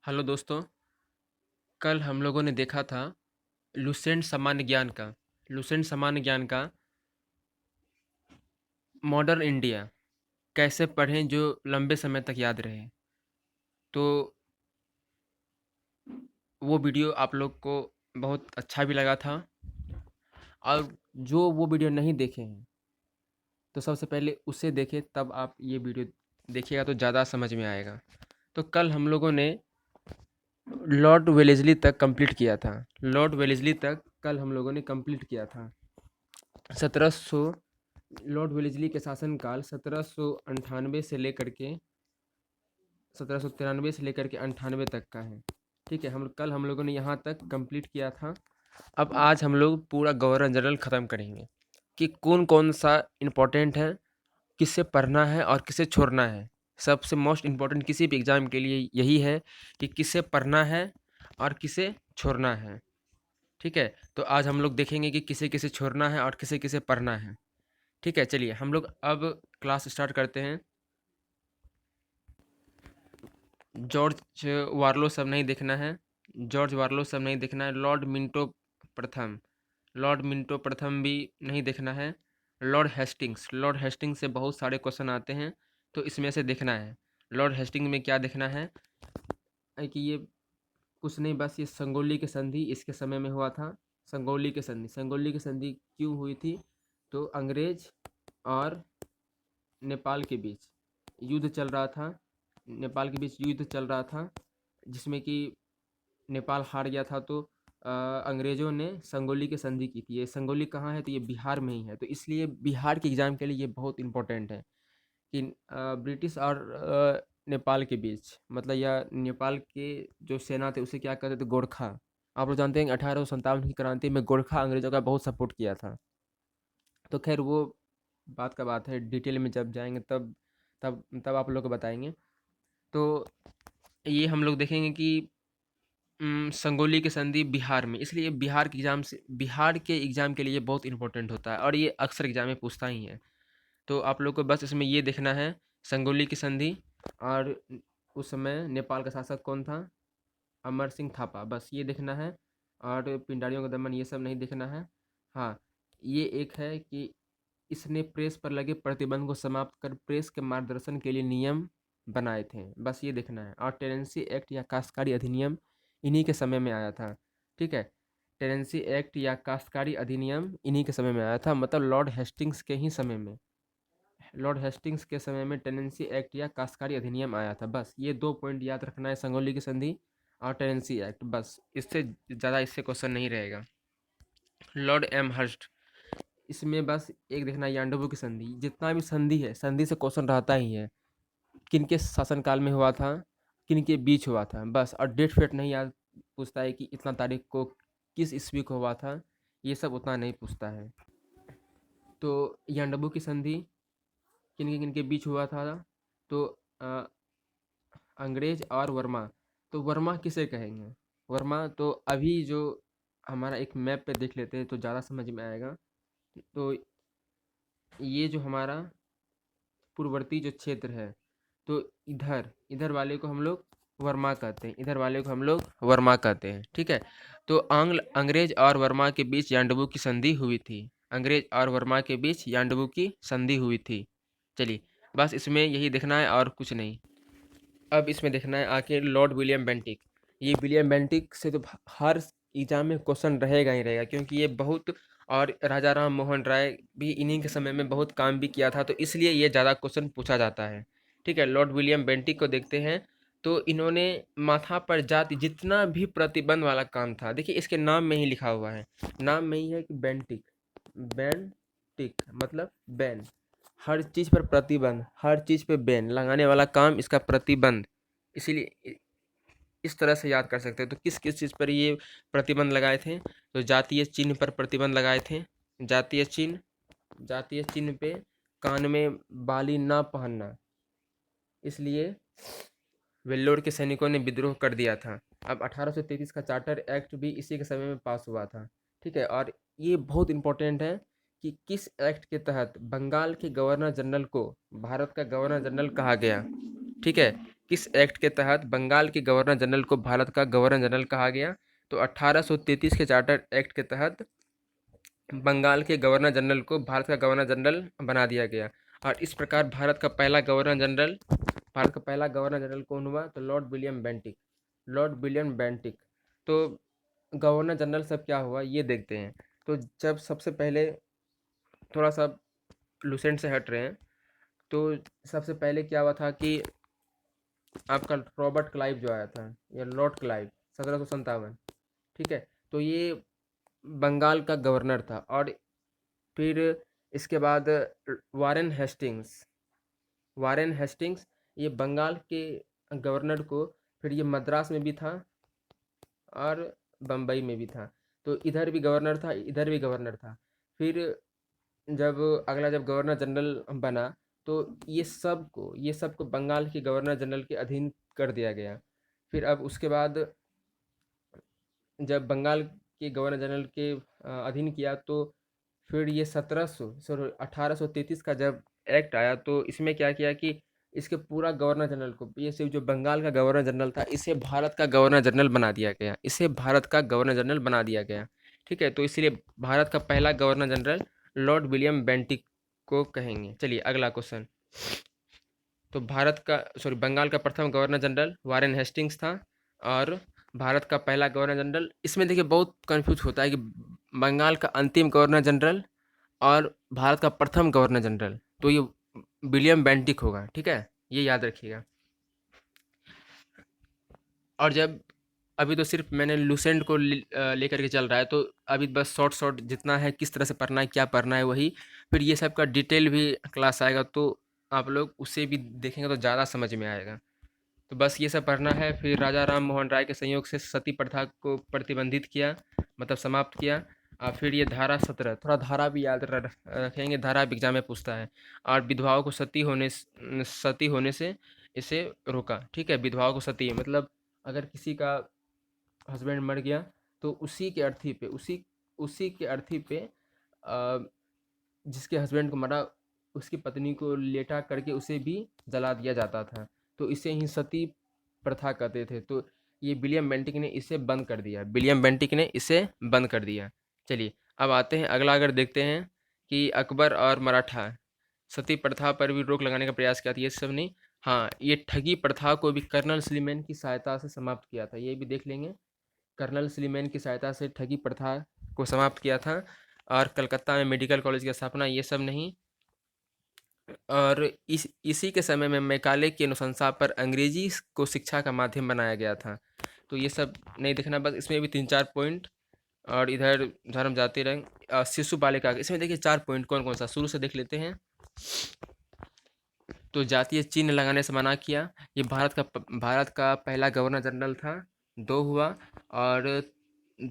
Hello दोस्तों, कल हम लोगों ने देखा था लुसेंट सामान्य ज्ञान का मॉडर्न इंडिया कैसे पढ़ें जो लंबे समय तक याद रहे। तो वो वीडियो आप लोग को बहुत अच्छा भी लगा था, और जो वो वीडियो नहीं देखे हैं तो सबसे पहले उसे देखें, तब आप ये वीडियो देखिएगा तो ज़्यादा समझ में आएगा। तो कल हम लोगों ने लॉर्ड वेलेस्ली तक कंप्लीट किया था। लॉर्ड वेलेस्ली तक कल हम लोगों ने कंप्लीट किया था। 1700 लॉर्ड वेलेस्ली के शासनकाल 1798 से लेकर के 1793 से लेकर के 98 तक का है। ठीक है, हम लोगों ने यहाँ तक कंप्लीट किया था। अब आज हम लोग पूरा गवर्नर जनरल ख़त्म करेंगे कि कौन कौन सा इम्पोर्टेंट है, किससे पढ़ना है और किसे छोड़ना है। सबसे मोस्ट इम्पोर्टेंट किसी भी एग्ज़ाम के लिए यही है कि किसे पढ़ना है और किसे छोड़ना है। ठीक है, तो आज हम लोग देखेंगे कि किसे किसे छोड़ना है और किसे किसे पढ़ना है। ठीक है, चलिए हम लोग अब क्लास स्टार्ट करते हैं। जॉर्ज वार्लो सब नहीं देखना है। जॉर्ज वार्लो सब नहीं देखना है। प्रथम लॉर्ड मिंटो प्रथम भी नहीं देखना है। लॉर्ड हेस्टिंग्स से बहुत सारे क्वेश्चन आते हैं, तो इसमें से देखना है। लॉर्ड हेस्टिंग में क्या देखना है कि ये कुछ नहीं, बस ये संगोली की संधि इसके समय में हुआ था। संगोली की संधि क्यों हुई थी? तो अंग्रेज और नेपाल के बीच युद्ध चल रहा था। नेपाल के बीच युद्ध चल रहा था, जिसमें कि नेपाल हार गया था। तो अंग्रेज़ों ने संगोली की संधि की थी। ये संगोली कहाँ है? तो ये बिहार में ही है। तो इसलिए बिहार के एग्ज़ाम के लिए ये बहुत इम्पोर्टेंट है कि ब्रिटिश और नेपाल के बीच, मतलब या नेपाल के जो सेना थे उसे क्या कहते थे? गोरखा। आप लोग जानते हैं कि 1857 की क्रांति में गोरखा अंग्रेज़ों का बहुत सपोर्ट किया था। तो खैर वो बात है, डिटेल में जब जाएंगे तब आप लोग को बताएंगे। तो ये हम लोग देखेंगे कि संगोली की संधि बिहार में, इसलिए बिहार के एग्ज़ाम के लिए बहुत इंपॉर्टेंट होता है, और ये अक्सर एग्ज़ाम में पूछता ही है। तो आप लोग को बस इसमें ये देखना है संगोली की संधि, और उस समय नेपाल का शासक कौन था? अमर सिंह थापा, बस ये देखना है। और पिंडारियों का दमन ये सब नहीं देखना है। हाँ, ये एक है कि इसने प्रेस पर लगे प्रतिबंध को समाप्त कर प्रेस के मार्गदर्शन के लिए नियम बनाए थे, बस ये देखना है। और टेनेंसी एक्ट या काश्तकारी अधिनियम इन्हीं के समय में आया था। ठीक है, टेनेंसी एक्ट या काश्तकारी अधिनियम इन्हीं के समय में आया था, मतलब लॉर्ड हेस्टिंग्स के समय में टेनेंसी एक्ट या काश्तकारी अधिनियम आया था। बस ये दो पॉइंट याद रखना है, संगोली की संधि और टेनेंसी एक्ट। बस इससे ज़्यादा इससे क्वेश्चन नहीं रहेगा। लॉर्ड एम हर्स्ट, इसमें बस एक देखना है यांडबू की संधि। जितना भी संधि है, संधि से क्वेश्चन रहता ही है। किन के शासनकाल में हुआ था, किन के बीच हुआ था, बस। और डेट फेट नहीं याद पूछता है कि इतना तारीख को किस ईस्वी को हुआ था, ये सब उतना नहीं पूछता है। तो यांडबू की संधि किन के बीच हुआ था? तो अ, अंग्रेज और वर्मा। तो वर्मा किसे कहेंगे? वर्मा तो अभी जो हमारा एक मैप पे देख लेते हैं तो ज़्यादा समझ में आएगा। तो ये जो हमारा पूर्ववर्ती जो क्षेत्र है, तो इधर इधर वाले को हम लोग वर्मा कहते हैं, इधर वाले को हम लोग वर्मा कहते हैं। ठीक है, तो अंग्रेज और वर्मा के बीच यांडबू की संधि हुई थी। अंग्रेज और वर्मा के बीच यांडबू की संधि हुई थी। चलिए, बस इसमें यही देखना है और कुछ नहीं। अब इसमें देखना है आके लॉर्ड विलियम बेंटिक। ये विलियम बेंटिक से तो हर एग्जाम में क्वेश्चन रहेगा ही रहेगा, क्योंकि ये बहुत, और राजा राम मोहन राय भी इन्हीं के समय में बहुत काम भी किया था, तो इसलिए ये ज़्यादा क्वेश्चन पूछा जाता है। ठीक है, लॉर्ड विलियम बेंटिक को देखते हैं। तो इन्होंने माथा पर जाति जितना भी प्रतिबंध वाला काम था, देखिए इसके नाम में ही लिखा हुआ है, नाम में ही है कि बेंटिक। बेंटिक मतलब बैन, हर चीज़ पर प्रतिबंध, हर चीज़ पे बैन लगाने वाला काम इसका प्रतिबंध। इसीलिए इस तरह से याद कर सकते हैं। तो किस किस चीज़ पर ये प्रतिबंध लगाए थे? तो जातीय चिन्ह पर प्रतिबंध लगाए थे। जातीय चिन्ह पे कान में बाली ना पहनना, इसलिए वेल्लोर के सैनिकों ने विद्रोह कर दिया था। अब 1833 का चार्टर एक्ट भी इसी के समय में पास हुआ था। ठीक है, और ये बहुत इंपॉर्टेंट है कि किस एक्ट के तहत बंगाल के गवर्नर जनरल को भारत का गवर्नर जनरल कहा गया। ठीक है, किस एक्ट के तहत बंगाल के गवर्नर जनरल को भारत का गवर्नर जनरल कहा गया? तो 1833 के चार्टर एक्ट के तहत बंगाल के गवर्नर जनरल को भारत का गवर्नर जनरल बना दिया गया। और इस प्रकार भारत का पहला गवर्नर जनरल कौन हुआ? तो Lord William Bentinck. Lord William Bentinck. तो गवर्नर जनरल सब क्या हुआ ये देखते हैं। तो जब सबसे पहले थोड़ा सा लुसेंट से हट रहे हैं, तो सबसे पहले क्या हुआ था कि आपका रॉबर्ट क्लाइव जो आया था, या लॉर्ड क्लाइव, 1757। ठीक है, तो ये बंगाल का गवर्नर था। और फिर इसके बाद वारेन हेस्टिंग्स। वारेन हेस्टिंग्स ये बंगाल के गवर्नर को, फिर ये मद्रास में भी था और बम्बई में भी था। तो इधर भी गवर्नर था, इधर भी गवर्नर था। फिर जब गवर्नर जनरल बना, तो ये सबको बंगाल के गवर्नर जनरल के अधीन कर दिया गया। फिर अब उसके बाद जब बंगाल के गवर्नर जनरल के अधीन किया, तो फिर ये 1833 का जब एक्ट आया, तो इसमें क्या किया कि इसके पूरा गवर्नर जनरल को, ये सिर्फ जो बंगाल का गवर्नर जनरल था, इसे भारत का गवर्नर जनरल बना दिया गया। इसे भारत का गवर्नर जनरल बना दिया गया। ठीक है, तो इसलिए भारत का पहला governor general Lord William Bentinck को कहेंगे। चलिए अगला क्वेश्चन। तो बंगाल का प्रथम गवर्नर जनरल वारेन हेस्टिंग्स था। और भारत का पहला गवर्नर जनरल, इसमें देखिए बहुत कंफ्यूज होता है कि बंगाल का अंतिम गवर्नर जनरल और भारत का प्रथम गवर्नर जनरल, तो ये विलियम बेंटिक होगा। ठीक है, ये याद रखिएगा। और जब अभी तो सिर्फ मैंने लुसेंट को लेकर के चल रहा है, तो अभी बस शॉर्ट शॉर्ट जितना है, किस तरह से पढ़ना है, क्या पढ़ना है, वही। फिर ये सब का डिटेल भी क्लास आएगा, तो आप लोग उसे भी देखेंगे तो ज़्यादा समझ में आएगा। तो बस ये सब पढ़ना है। फिर राजा राम मोहन राय के संयोग से सती प्रथा को प्रतिबंधित किया, मतलब समाप्त किया। और फिर ये धारा 17, थोड़ा धारा भी याद रखेंगे, धारा भी एग्जाम में पूछता है। और विधवाओं को सती होने से इसे रोका। ठीक है, विधवाओं को सती मतलब अगर किसी का हस्बैंड मर गया, तो उसी के अर्थी पे जिसके हस्बैंड को मरा, उसकी पत्नी को लेटा करके उसे भी जला दिया जाता था। तो इसे ही सती प्रथा कहते थे। तो ये विलियम बेंटिक ने इसे बंद कर दिया। विलियम बेंटिक ने इसे बंद कर दिया। चलिए अब आते हैं अगला। अगर देखते हैं कि अकबर और मराठा सती प्रथा पर भी रोक लगाने का प्रयास किया था, ये सब नहीं। हाँ, ये ठगी प्रथा को भी कर्नल स्लीमैन की सहायता से समाप्त किया था, ये भी देख लेंगे। कर्नल स्लीमैन की सहायता से ठगी प्रथा को समाप्त किया था। और कलकत्ता में मेडिकल कॉलेज की स्थापना, ये सब नहीं। और इसी के समय में मैकाले की अनुशंसा पर अंग्रेजी को शिक्षा का माध्यम बनाया गया था। तो ये सब नहीं देखना, बस इसमें भी 3-4 पॉइंट। और इधर उधर हम जाते रहें। शिशु बालिका, इसमें देखिए 4 पॉइंट कौन कौन सा, शुरू से देख लेते हैं। तो जातीय चिन्ह लगाने से मना किया। ये भारत का पहला गवर्नर जनरल था, 2 हुआ। और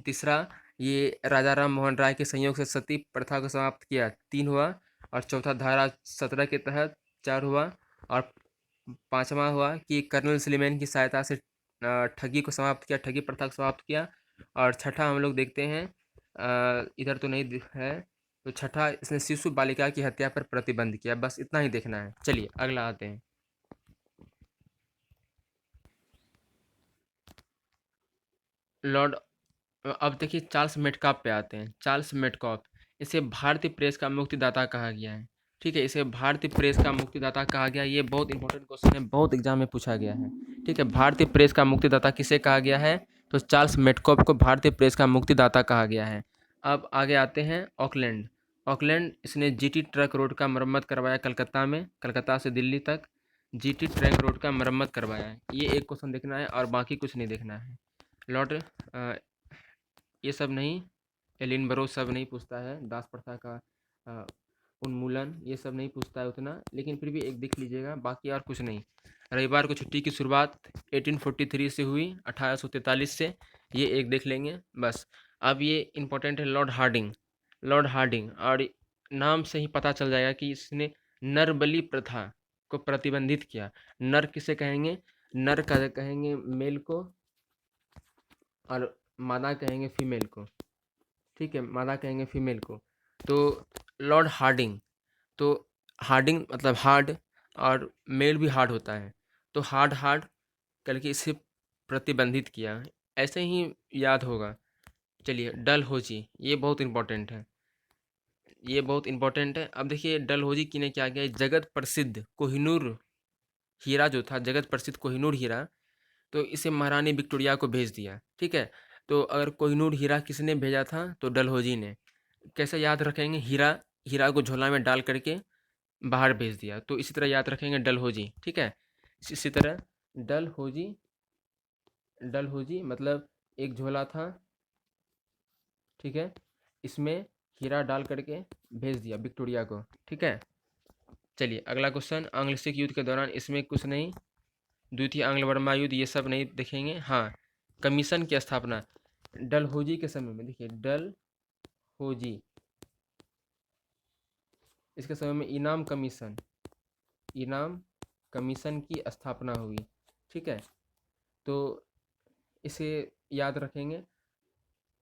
तीसरा, ये राजा राम मोहन राय के संयोग से सती प्रथा को समाप्त किया, 3 हुआ। और चौथा, धारा 17 के तहत, 4 हुआ। और पांचवा हुआ कि कर्नल स्लीमैन की सहायता से ठगी को समाप्त किया, ठगी प्रथा को समाप्त किया। और छठा हम लोग देखते हैं, इधर तो नहीं है। तो छठा, इसने शिशु बालिका की हत्या पर प्रतिबंध किया। बस इतना ही देखना है। चलिए अगला आते हैं। लॉर्ड अब देखिए चार्ल्स मेटकाप पे आते हैं। चार्ल्स मेटकाप, इसे भारतीय प्रेस का मुक्तिदाता कहा गया है। ठीक है, इसे भारतीय प्रेस का मुक्तिदाता कहा गया। ये बहुत इंपॉर्टेंट क्वेश्चन है, बहुत एग्जाम में पूछा गया है। ठीक है, भारतीय प्रेस का मुक्तिदाता किसे कहा गया है? तो चार्ल्स मेटकाप को भारतीय प्रेस का मुक्तिदाता कहा गया है। अब आगे आते हैं ऑकलैंड। ऑकलैंड, इसने जीटी ट्रक रोड का मरम्मत करवाया कलकत्ता में, कलकत्ता से दिल्ली तक जीटी ट्रैक रोड का मरम्मत करवाया है। ये एक क्वेश्चन देखना है और बाकी कुछ नहीं देखना है। लॉर्ड ये सब नहीं, एलिनबरो सब नहीं पूछता है। दास प्रथा का अ, उन्मूलन, ये सब नहीं पूछता है उतना, लेकिन फिर भी एक देख लीजिएगा, बाकी और कुछ नहीं। रविवार को छुट्टी की शुरुआत 1843 से हुई, 1843 से, ये एक देख लेंगे बस। अब ये इम्पोर्टेंट है, लॉर्ड हार्डिंग। लॉर्ड हार्डिंग, और नाम से ही पता चल जाएगा कि इसने नरबली प्रथा को प्रतिबंधित किया। नर किसे कहेंगे? नर का कहेंगे मेल को, और मादा कहेंगे फीमेल को। ठीक है, मादा कहेंगे फीमेल को। तो लॉर्ड हार्डिंग, तो हार्डिंग मतलब हार्ड, और मेल भी हार्ड होता है। तो हार्ड हार्ड करके इसे प्रतिबंधित किया। ऐसे ही याद होगा। चलिए, डलहौजी, ये बहुत इम्पोर्टेंट है, ये बहुत इम्पोर्टेंट है। अब देखिए डलहौजी की ने क्या किया, जगत प्रसिद्ध कोहिनूर हीरा जो था, जगत प्रसिद्ध कोहिनूर हीरा, तो इसे महारानी विक्टोरिया को भेज दिया। ठीक है, तो अगर कोहिनूर हीरा किसने भेजा था, तो डलहौजी ने। कैसे याद रखेंगे, हीरा, हीरा को झोला में डाल करके बाहर भेज दिया, तो इसी तरह याद रखेंगे डलहौजी। ठीक है, इसी तरह डलहौजी, डलहौजी मतलब एक झोला था, ठीक है, इसमें हीरा डाल करके भेज दिया विक्टोरिया को। ठीक है, चलिए अगला क्वेश्चन, आंग्ल सिख युद्ध के दौरान, इसमें कुछ नहीं, द्वितीय आंग्ल बर्मा युद्ध ये सब नहीं देखेंगे। हाँ, कमीशन की स्थापना डलहौजी के समय में, देखिए डलहौजी, इसके समय में इनाम कमीशन, इनाम कमीशन की स्थापना हुई। ठीक है, तो इसे याद रखेंगे,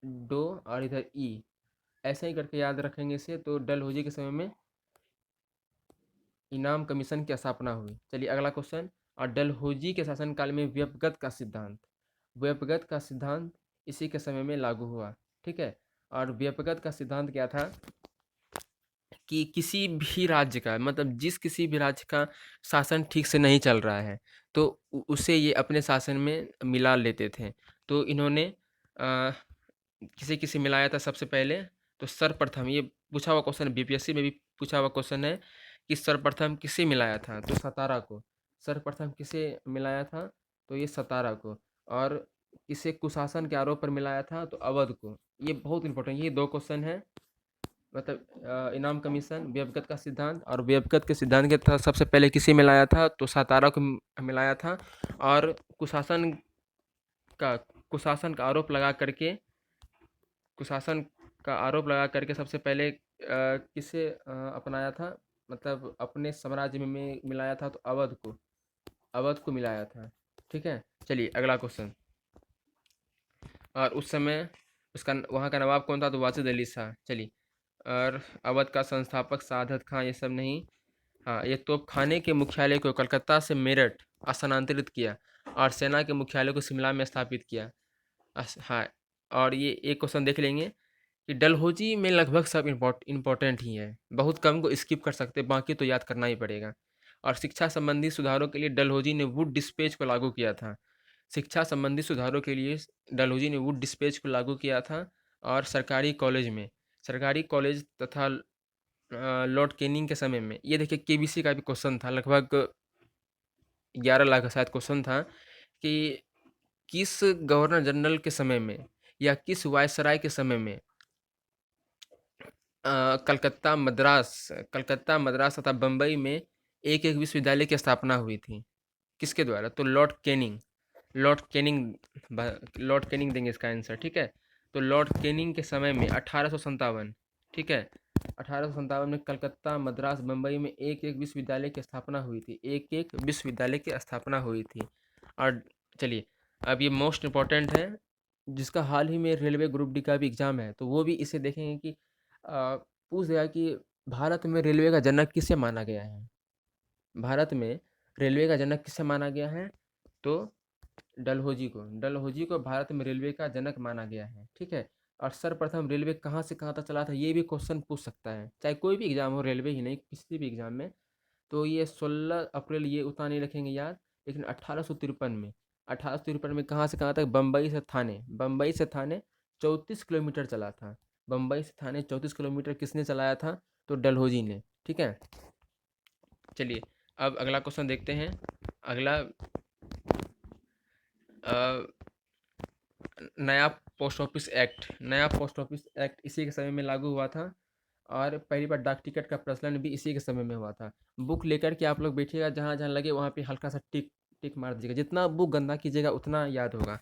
डो और इधर ई, ऐसे ही करके याद रखेंगे इसे। तो डलहौजी के समय में इनाम कमीशन की स्थापना हुई। चलिए अगला क्वेश्चन, और डलहौजी के शासनकाल में व्यपगत का सिद्धांत, व्यपगत का सिद्धांत इसी के समय में लागू हुआ। ठीक है, और व्यपगत का सिद्धांत क्या था कि किसी भी राज्य का, मतलब जिस किसी भी राज्य का शासन ठीक से नहीं चल रहा है, तो उसे ये अपने शासन में मिला लेते थे। तो इन्होंने किसे किसे मिलाया था सबसे पहले, तो सर्वप्रथम, ये पूछा हुआ क्वेश्चन, बीपीएससी में भी पूछा हुआ क्वेश्चन है कि सर्वप्रथम किसे मिलाया था, तो सतारा को। सर्वप्रथम किसे मिलाया था, तो ये सतारा को। और किसे कुशासन के आरोप पर मिलाया था, तो अवध को। ये बहुत इंपॉर्टेंट, ये दो क्वेश्चन है, मतलब इनाम कमीशन, व्यवगत का सिद्धांत, और व्यवगत के सिद्धांत के तहत सबसे पहले किसे मिलाया था, तो सतारा को मिलाया था। और कुशासन का, कुशासन का आरोप लगा करके, कुशासन का आरोप लगा करके सबसे पहले किसे अपनाया था, मतलब अपने साम्राज्य में मिलाया था, तो अवध को, अवध को मिलाया था। ठीक है, चलिए अगला क्वेश्चन, और उस समय उसका, वहाँ का नवाब कौन था, तो वाजिद अली शाह। चलिए, और अवध का संस्थापक सादत खां, ये सब नहीं। हाँ, ये तोपखाने के मुख्यालय को कलकत्ता से मेरठ स्थानांतरित किया, और सेना के मुख्यालय को शिमला में स्थापित किया। हाँ, और ये एक क्वेश्चन देख लेंगे कि डलहौजी में लगभग सब इम्पोर्टेंट ही है, बहुत कम को स्किप कर सकते, बाकी तो याद करना ही पड़ेगा। और शिक्षा संबंधी सुधारों के लिए डलहौजी ने वुड डिस्पेच को लागू किया था। शिक्षा संबंधी सुधारों के लिए डलहौजी ने वुड डिस्पेच को लागू किया था। और सरकारी कॉलेज में, सरकारी कॉलेज तथा लॉर्ड कैनिंग के समय में, ये देखिए केबीसी का भी क्वेश्चन था, लगभग 11 लाख का शायद क्वेश्चन था कि किस गवर्नर जनरल के समय में या किस वायसराय के समय में कलकत्ता मद्रास तथा बम्बई में एक एक विश्वविद्यालय की स्थापना हुई थी, किसके द्वारा, तो Lord Canning, Lord Canning, Lord Canning देंगे इसका आंसर। ठीक है, तो लॉर्ड कैनिंग के समय में 1857, ठीक है, 1857 में कलकत्ता मद्रास बम्बई में एक एक विश्वविद्यालय की स्थापना हुई थी, एक एक विश्वविद्यालय की स्थापना हुई थी। और चलिए, अब ये मोस्ट इम्पॉर्टेंट है, जिसका हाल ही में रेलवे ग्रुप डी का भी एग्ज़ाम है, तो वो भी इसे देखेंगे कि पूछ गया कि भारत में रेलवे का जनक किसे माना गया है, भारत में रेलवे का जनक किसे माना गया है, तो डलहौजी को, डलहौजी को भारत में रेलवे का जनक माना गया है। ठीक है, और सर्वप्रथम रेलवे कहाँ से कहाँ तक चला था, ये भी क्वेश्चन पूछ सकता है, चाहे कोई भी एग्जाम हो, रेलवे ही नहीं, किसी भी एग्जाम में। तो ये 16 अप्रैल, ये उतना नहीं रखेंगे याद, लेकिन 1853 में, 1853 में कहाँ से कहाँ तक, बम्बई से थाने, बम्बई से थाने 34 किलोमीटर चला था, बम्बई से थाने 34 किलोमीटर किसने चलाया था, तो डलहौजी ने। ठीक है, चलिए अब अगला क्वेश्चन देखते हैं। अगला नया पोस्ट ऑफिस एक्ट, नया पोस्ट ऑफिस एक्ट इसी के समय में लागू हुआ था, और पहली बार डाक टिकट का प्रचलन भी इसी के समय में हुआ था। बुक लेकर के आप लोग बैठिएगा, जहाँ जहाँ लगे वहाँ पे हल्का सा टिक टिक मार दीजिएगा, जितना बुक गंदा कीजिएगा उतना याद होगा।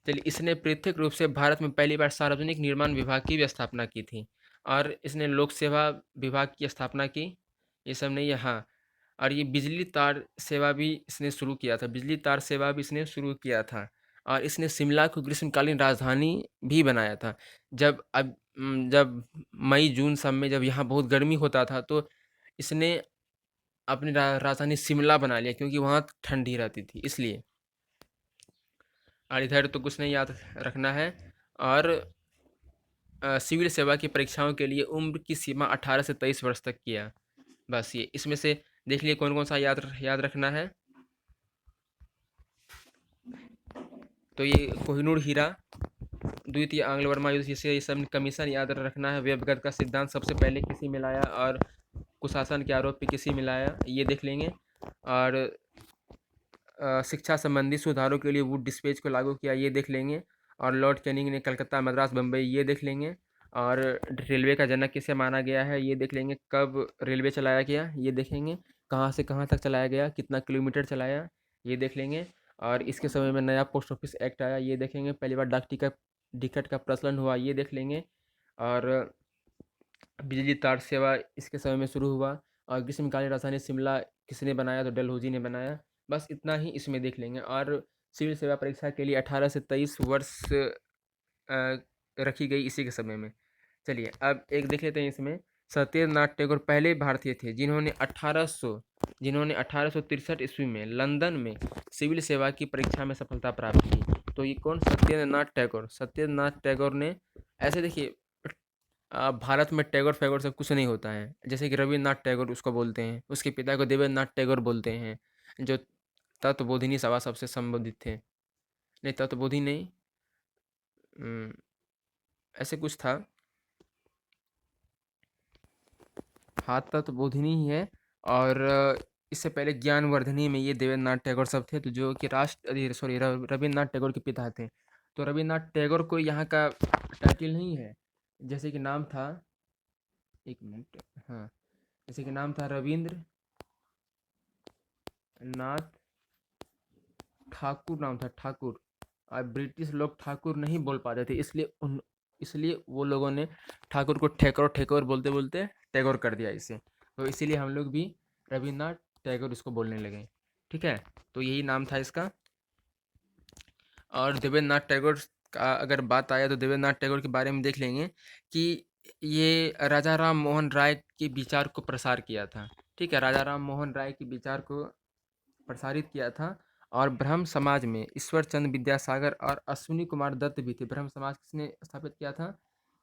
चलिए, इसने पृथक रूप से भारत में पहली बार सार्वजनिक निर्माण विभाग की भी स्थापना की थी, और इसने लोक सेवा विभाग की स्थापना की, ये सब नहीं है। हाँ, और ये बिजली तार सेवा भी इसने शुरू किया था, बिजली तार सेवा भी इसने शुरू किया था। और इसने शिमला को ग्रीष्मकालीन राजधानी भी बनाया था। जब मई जून सब में जब यहाँ बहुत गर्मी होता था, तो इसने अपनी राजधानी शिमला बना लिया, क्योंकि वहाँ ठंडी रहती थी इसलिए। और इधर तो कुछ नहीं याद रखना है। और सिविल सेवा की परीक्षाओं के लिए उम्र की सीमा 18 से 23 वर्ष तक किया। बस ये इसमें से देख लिए कौन कौन सा याद रखना है। तो ये कोहिनूर हीरा, द्वितीय आंग्ल वर्मा युद्ध, ये सब कमीशन याद रखना है। व्यवगत का सिद्धांत सबसे पहले किसी में लाया और कुशासन के आरोप पे किसी में लाया, ये देख लेंगे। और शिक्षा संबंधी सुधारों के लिए वुड डिस्पेच को लागू किया, ये देख लेंगे। और लॉर्ड कैनिंग ने कलकत्ता, मद्रास, बम्बई, ये देख लेंगे। और रेलवे का जनक किसे माना गया है, ये देख लेंगे। कब रेलवे चलाया गया, ये देखेंगे। कहाँ से कहाँ तक चलाया गया, कितना किलोमीटर चलाया, ये देख लेंगे। और इसके समय में नया पोस्ट ऑफिस एक्ट आया, ये देखेंगे। पहली बार डाक टिकट का प्रचलन हुआ, ये देख लेंगे। और बिजली तार सेवा इसके समय में शुरू हुआ। और ग्रीष्मकालीन राजधानी शिमला किसने बनाया, तो डलहौजी ने बनाया। बस इतना ही इसमें देख लेंगे। और सिविल सेवा परीक्षा के लिए 18 से 23 वर्ष रखी गई इसी के समय में। चलिए अब एक देख लेते हैं इसमें। सत्येंद्रनाथ टैगोर पहले भारतीय थे जिन्होंने 1863 ईस्वी में लंदन में सिविल सेवा की परीक्षा में सफलता प्राप्त की। तो ये कौन, सत्येंद्रनाथ टैगोर ने। ऐसे देखिए, भारत में टैगोर फैगोर सब कुछ नहीं होता है। जैसे कि रविन्द्रनाथ टैगोर उसको बोलते हैं, उसके पिता को देवेंद्रनाथ टैगोर बोलते हैं, जो तत्वबोधिनी सभा सबसे संबोधित थे। नहीं, तत्वबोधि नहीं, ऐसे कुछ था। हाँ, तत्वबोधिनी ही है। और इससे पहले ज्ञानवर्धनी में ये देवेंद्रनाथ टैगोर सब थे, तो जो कि रविन्द्रनाथ टैगोर के पिता थे। तो रविन्द्रनाथ टैगोर को यहाँ का टाइटल नहीं है। जैसे कि नाम था, एक मिनट, हाँ, जैसे कि नाम था रविंद्र नाथ ठाकुर, नाम था ठाकुर। और ब्रिटिश लोग ठाकुर नहीं बोल पाते थे, इसलिए वो लोगों ने ठाकुर को ठेकोर ठेकोर बोलते बोलते टैगोर कर दिया इसे। तो इसीलिए हम लोग भी रविन्द्रनाथ टैगोर इसको बोलने लगे। ठीक है, तो यही नाम था इसका। और देवेंद्रनाथ टैगोर का अगर बात आया तो देवेंद्रनाथ टैगोर के बारे में देख लेंगे कि ये राजा राम मोहन राय के विचार को प्रसार किया था। ठीक है, राजा राम मोहन राय के विचार को प्रसारित किया था। और ब्रह्म समाज में ईश्वर चंद्र विद्यासागर और अश्विनी कुमार दत्त भी थे। ब्रह्म समाज किसने स्थापित किया था,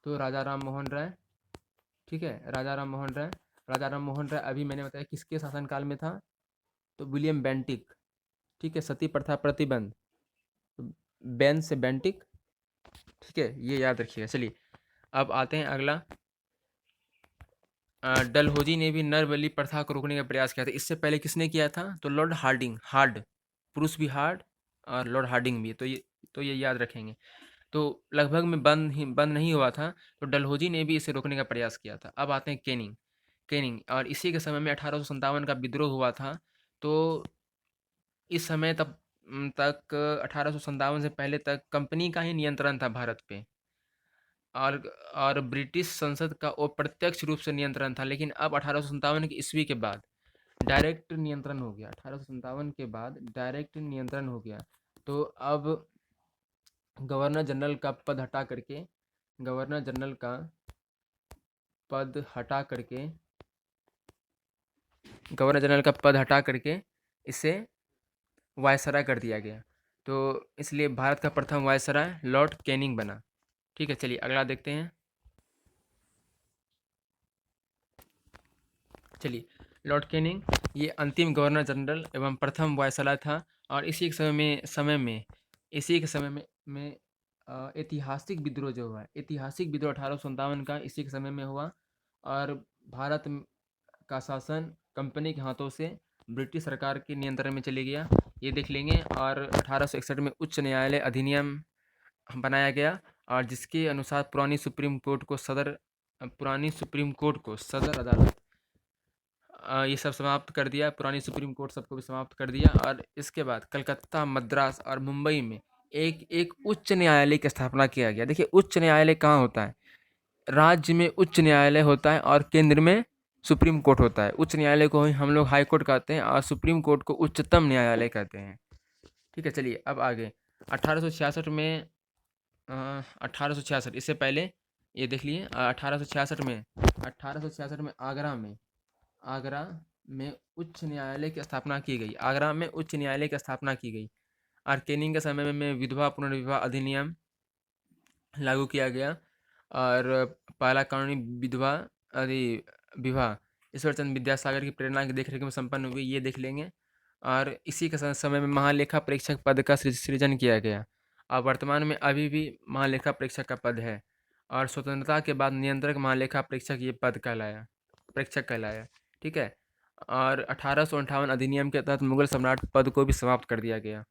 तो राजा राम मोहन राय। ठीक है, राजा राम मोहन राय। राजा राम मोहन राय अभी मैंने बताया किसके शासनकाल में था, तो विलियम बेंटिक। ठीक है, सती प्रथा प्रतिबंध, तो बैन से बेंटिक। ठीक है, ये याद रखिएगा। चलिए अब आते हैं अगला। डलहौजी ने भी नर बलि प्रथा को रोकने का प्रयास किया था। इससे पहले किसने किया था, तो लॉर्ड हार्ड, पुरुष भी हार्ड और लॉर्ड हार्डिंग भी। तो ये याद रखेंगे। तो लगभग में बंद नहीं हुआ था, तो डलहौजी ने भी इसे रोकने का प्रयास किया था। अब आते हैं कैनिंग, और इसी के समय में 1857 का विद्रोह हुआ था। तो इस समय तक 1857 से पहले तक कंपनी का ही नियंत्रण था भारत पे। और और ब्रिटिश संसद का अप्रत्यक्ष रूप से नियंत्रण था। लेकिन अब 1857 की ईस्वी के बाद डायरेक्ट नियंत्रण हो गया। 1857 के बाद डायरेक्ट नियंत्रण हो गया। तो अब गवर्नर जनरल का पद हटा करके गवर्नर जनरल का पद हटा करके गवर्नर जनरल का पद हटा करके इसे वायसराय कर दिया गया। तो इसलिए भारत का प्रथम वायसराय लॉर्ड कैनिंग बना। ठीक है, चलिए अगला देखते हैं। चलिए, लॉर्ड कैनिंग ये अंतिम गवर्नर जनरल एवं प्रथम वायसराय था। और इसी के समय में ऐतिहासिक विद्रोह जो हुआ, ऐतिहासिक विद्रोह 1857 का इसी के समय में हुआ। और भारत का शासन कंपनी के हाथों से ब्रिटिश सरकार के नियंत्रण में चले गया, ये देख लेंगे। और 1861 में उच्च न्यायालय अधिनियम बनाया गया, और जिसके अनुसार पुरानी सुप्रीम कोर्ट को सदर अदालत, ये सब समाप्त कर दिया। पुरानी सुप्रीम कोर्ट सबको भी समाप्त कर दिया। और इसके बाद कलकत्ता, मद्रास और मुंबई में एक एक उच्च न्यायालय की स्थापना किया गया। देखिए, उच्च न्यायालय कहाँ होता है, राज्य में उच्च न्यायालय होता है और केंद्र में सुप्रीम कोर्ट होता है। उच्च न्यायालय को ही हम लोग हाई कोर्ट कहते हैं और सुप्रीम कोर्ट को उच्चतम न्यायालय कहते हैं। ठीक है, चलिए अब आगे। 1866 में 1866, इससे पहले ये देख लिए। 1866 में आगरा में उच्च न्यायालय की स्थापना की गई। आगरा में उच्च न्यायालय की स्थापना की गई। और कैनिंग के समय में विधवा पुनर्विवाह अधिनियम लागू किया गया। और पहला कानूनी विधवा अरे विवाह ईश्वरचंद विद्यासागर की प्रेरणा की देखरेख में संपन्न हुई, ये देख लेंगे। और इसी के समय में महालेखा परीक्षक पद का सृजन किया गया। और वर्तमान में अभी भी महालेखा परीक्षक का पद है। और स्वतंत्रता के बाद नियंत्रक महालेखा परीक्षक ये पद कहलाया, परीक्षक कहलाया। ठीक है। और 1858 अधिनियम के तहत मुगल सम्राट पद को भी समाप्त कर दिया गया।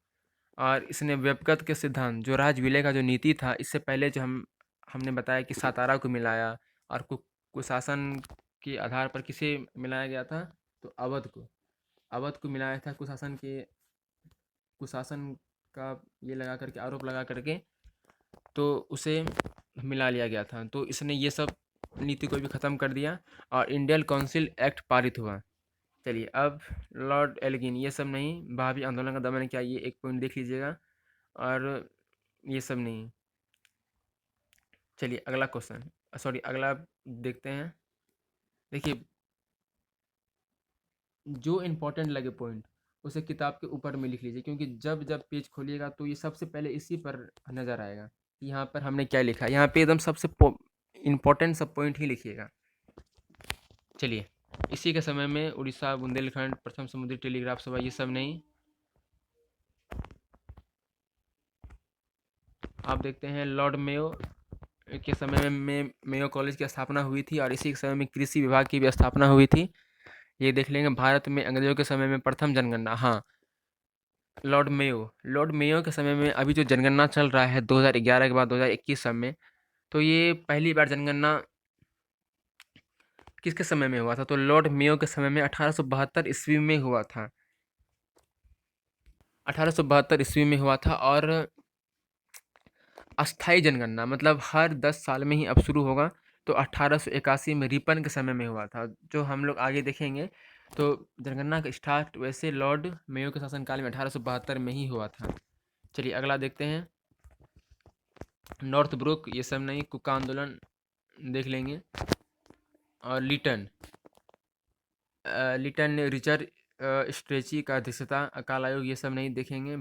और इसने व्यक्तिगत के सिद्धांत जो राज विलय का जो नीति था, इससे पहले जो हमने बताया कि सातारा को मिलाया और कुशासन के आधार पर किसे मिलाया गया था, तो अवध को मिलाया था कुशासन का ये लगा करके, आरोप लगा करके, तो उसे मिला लिया गया था। तो इसने ये सब नीति को भी ख़त्म कर दिया और इंडियन काउंसिल एक्ट पारित हुआ। चलिए अब लॉर्ड एल्गिन, ये सब नहीं, भावी आंदोलन का दमन किया, ये एक पॉइंट देख लीजिएगा। और ये सब नहीं। चलिए अगला क्वेश्चन, सॉरी अगला देखते हैं। देखिए जो इम्पोर्टेंट लगे पॉइंट उसे किताब के ऊपर में लिख लीजिए, क्योंकि जब जब पेज खोलिएगा तो ये सबसे पहले इसी पर नज़र आएगा कि यहाँ पर हमने क्या लिखा है। यहाँ पे एकदम सबसे इम्पोर्टेंट सब पॉइंट ही लिखिएगा। चलिए इसी के समय में उड़ीसा, बुंदेलखंड, प्रथम समुद्री टेलीग्राफ सेवा, ये सब नहीं। आप देखते हैं लॉर्ड मेयो के समय में मेयो कॉलेज की स्थापना हुई थी और इसी के समय में कृषि विभाग की भी स्थापना हुई थी। ये देख लेंगे। भारत में अंग्रेजों के समय में प्रथम जनगणना, हाँ, लॉर्ड मेयो के समय में अभी जो जनगणना चल रहा है 2011 के बाद 2021 सब में, तो ये पहली बार जनगणना किसके समय में हुआ था, तो लॉर्ड मेयो के समय में 1872 ईस्वी में हुआ था। 1872 ईस्वी में हुआ था। और अस्थाई जनगणना मतलब हर 10 साल में ही अब शुरू होगा, तो 1881 में रिपन के समय में हुआ था, जो हम लोग आगे देखेंगे। तो जनगणना का स्टार्ट वैसे लॉर्ड मेयो के शासनकाल में 1872 में ही हुआ था। चलिए अगला देखते हैं। नॉर्थ ब्रुक, ये सब नहीं, कुका आंदोलन देख लेंगे। और लिटन ने रिचर्ड स्ट्रेची का अध्यक्षता, अकाल आयोग, ये सब नहीं देखेंगे।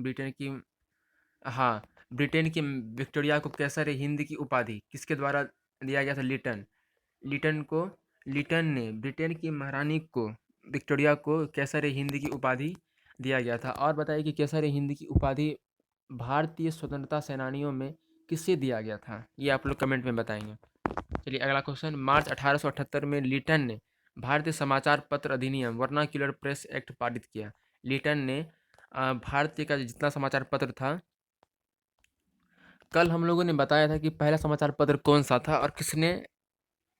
हाँ, ब्रिटेन की विक्टोरिया को कैसर हिंद की उपाधि किसके द्वारा दिया गया था, लिटन ने ब्रिटेन की महारानी को, विक्टोरिया को कैसर हिंद की उपाधि दिया गया था। और बताइए कि कैसर हिंद की उपाधि भारतीय स्वतंत्रता सेनानियों में किससे दिया गया था, ये आप लोग कमेंट में बताएंगे। चलिए अगला क्वेश्चन। मार्च 1878 में लिटन ने भारतीय समाचार पत्र अधिनियम वर्नाक्यूलर प्रेस एक्ट पारित किया। लिटन ने भारतीय का जितना समाचार पत्र था, कल हम लोगों ने बताया था कि पहला समाचार पत्र कौन सा था और किसने